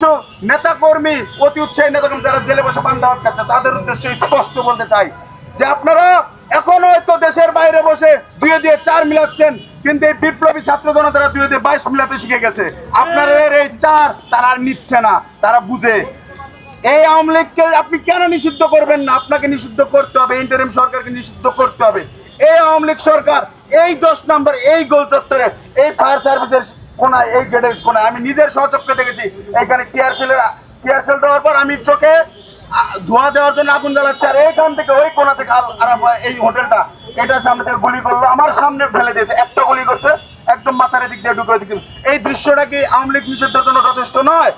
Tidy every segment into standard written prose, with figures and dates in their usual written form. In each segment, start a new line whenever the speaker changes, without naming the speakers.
নেতা কর্মী অতি উৎসাহী নেতা কর্মী যারা জেলে বসে পান দাওয়াত খাচ্ছে তাদের উদ্দেশ্যে স্পষ্ট বলতে চাই যে আপনারা এখন হয়তো দেশের বাইরে বসে 2 দিয়ে 4 মিলাচ্ছেন, কিন্তু এই বিপ্লবী ছাত্র জনতারা 2 দিয়ে 22 মিলাতে শিখে গেছে। আপনাদের এই 4 তারা আর নিচ্ছে না, তারা বুঝে। এই আওয়ামী লীগকে আপনি কেন নিষিদ্ধ করবেন না? আপনাকে নিষিদ্ধ করতে হবে, ইন্টারিম সরকারকে নিষিদ্ধ করতে হবে। এই আওয়ামী লীগ সরকার এই 10 নম্বর এই গোল চত্বরে এই ফায়ার সার্ভিসের কোনায়, এই গেটের কোনায় আমি নিজের সচক্ষে দেখেছি। এখানে টিয়ার শেল দেওয়ার পর আমি চোখে ধোঁয়া দেওয়ার জন্য আগুন জ্বালাচ্ছে, আর এইখান থেকে ওই কোনা থেকে এই হোটেলটা এটার সামনে থেকে গুলি করলো, আমার সামনে ফেলে দিয়েছে। একটা গুলি করছে একদম মাথার দিক দিয়ে ঢুকে দিকে। এই দৃশ্যটা কি আওয়ামী লীগ নিষিদ্ধের জন্য যথেষ্ট নয়?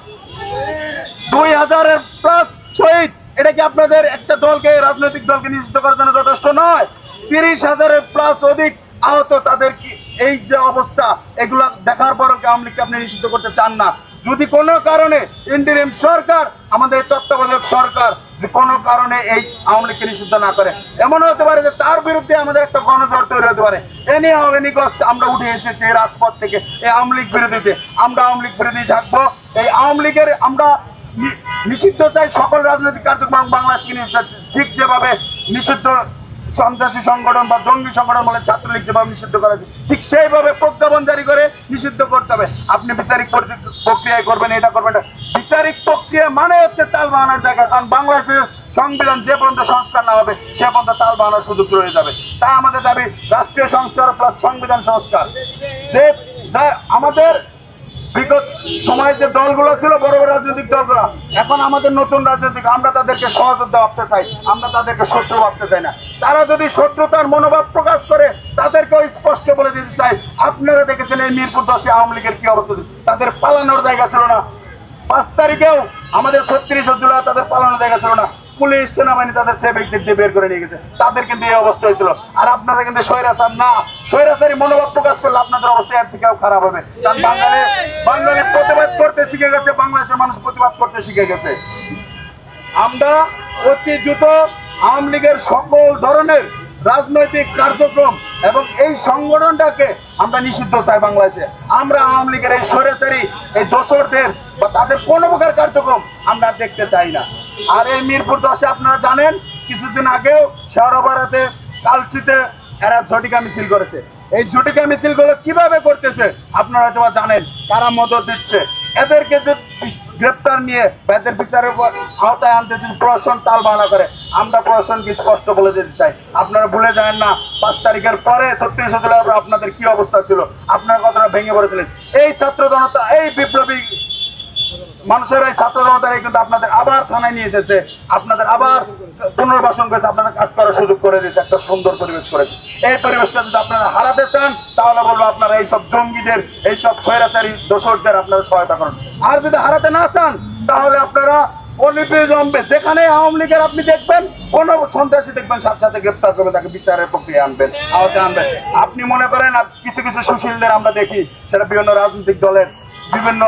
2000-এর প্লাস শহীদ, এটা কি আপনাদের একটা দলকে, রাজনৈতিক দলকে নিষিদ্ধ করার জন্য যথেষ্ট নয়? 30,000-এর প্লাস অধিক আহত, তাদের কি এই যে অবস্থা, এগুলো দেখার পরও কি আওয়ামী লীগকে আপনি নিষিদ্ধ করতে চান না? যদি কোনো কারণে ইন্টারিম সরকার, আমাদের তত্ত্বাবধায়ক সরকার যে কোনো কারণে এই আওয়ামী লীগকে নিষিদ্ধ না করে, এমন হতে পারে যে তার বিরুদ্ধে আমাদের একটা গণজোয়ার তৈরি হতে পারে। এনি হাউ এনি কস্ট আমরা উঠে এসেছি এই রাজপথ থেকে এই আওয়ামী লীগ বিরোধীতে। আমরা আওয়ামী লীগ বিরোধী থাকবো। এই আওয়ামী লীগের আমরা নিষিদ্ধ চাই সকল রাজনৈতিক কার্যক্রম বাংলাদেশকে নিষিদ্ধ, ঠিক যেভাবে নিষিদ্ধ সন্ত্রাসী সংগঠন বা জঙ্গি সংগঠন বলে ছাত্রলীগ যেভাবে নিষিদ্ধ করা হয়েছে, ঠিক সেইভাবে প্রজ্ঞাপন জারি করে নিষিদ্ধ করতে হবে। আপনি বিচারিক প্রক্রিয়ায় করবেন, এটা করবেন না। বিচারিক প্রক্রিয়া মানে হচ্ছে তাল বাহানোর জায়গা, কারণ বাংলাদেশের সংবিধান যে পর্যন্ত সংস্কার না হবে সে পর্যন্ত তাল বাহানোর সুযোগ রয়ে যাবে। তাই আমাদের দাবি রাষ্ট্রীয় সংস্কার প্লাস সংবিধান সংস্কার। যে আমাদের বিগত সময়ে যে দলগুলো ছিল, বড় বড় রাজনৈতিক দলগুলো, এখন আমাদের নতুন রাজনৈতিক, আমরা তাদেরকে সহযোদ্ধা ভাবতে চাই, আমরা তাদেরকে শত্রু ভাবতে চাই না। তারা যদি শত্রুতার মনোভাব প্রকাশ করে তাদেরকেও স্পষ্ট বলে দিতে চাই, আপনারা দেখেছেন এই মিরপুর 10-এ আওয়ামী লীগের কি অবস্থা, তাদের পালানোর জায়গা ছিল না। 5 তারিখেও আমাদের 36 জুলাই তাদের পালানোর জায়গা ছিল না। পুলিশ সেনাবাহিনী তাদের সেফ এক্সিট দিয়ে বের করে নিয়ে গেছে, তাদের কিন্তু এই অবস্থা হয়েছিল। আর আপনারা কিন্তু স্বৈরাচার না, স্বৈরাচারী মনোভাব প্রকাশ করলে আপনাদের অবস্থা এর থেকেও খারাপ হবে। কারণ বাঙালি প্রতিবাদ করতে শিখে গেছে, বাংলাদেশের মানুষ প্রতিবাদ করতে শিখে গেছে। আমরা অতি দ্রুত আওয়ামী লীগের সকল ধরনের রাজনৈতিক কার্যক্রম এবং এই সংগঠনটাকে আমরা নিষিদ্ধ চাই বাংলাদেশে। আমরা আওয়ামী লীগের এই স্বৈরাচারী এই দোসরদের বা তাদের কোনো প্রকার কার্যক্রম আমরা দেখতে চাই না। আর এই মিরপুর 10-এ আপনারা জানেন কিছুদিন আগেও শেওড়াপাড়াতে, কালচিতে এরা ঝটিকা মিছিল করেছে। এই ঝটিকা মিছিলগুলো কিভাবে করতেছে আপনারা হয়তো জানেন, কারা মদত দিচ্ছে। এদেরকে যে গ্রেপ্তার নিয়ে এদের বিচারের আওতায় আনতে যদি প্রশাসন তাল বাহানা করে, আমরা প্রশাসনকে স্পষ্ট বলে দিতে চাই, আপনারা ভুলে যাবেন না 5 তারিখের পরে 36 জুলাই আপনাদের কি অবস্থা ছিল, আপনারা কতটা ভেঙে পড়েছিলেন। এই ছাত্র জনতা, এই বিপ্লবী মানুষের এই ছাত্র জনতারাই কিন্তু আপনাদের আবার থানায় নিয়ে এসেছে, আপনাদের আবার পুনর্বাসন করেছে, আপনাদের কাজ করার সুযোগ করে দিয়েছে, একটা সুন্দর পরিবেশ করেছে। এই পরিবেশটা যদি আপনারা হারাতে চান তাহলে বলবো আপনারা এইসব জঙ্গিদের, এইসব স্বৈরাচারী দোসরদের আপনারা সহায়তা করুন। আর যদি হারাতে না চান তাহলে আপনারা অনিবিলম্বে যেখানে আওয়ামী লীগের আপনি দেখবেন কোনো সন্ত্রাসী দেখবেন সাথে সাথে গ্রেপ্তার করবেন, তাকে বিচারের প্রক্রিয়া আনবেন, আওতায় আনবেন। আপনি মনে করেন কিছু কিছু সুশীলদের আমরা দেখি, সেটা বিভিন্ন রাজনৈতিক দলের বিভিন্ন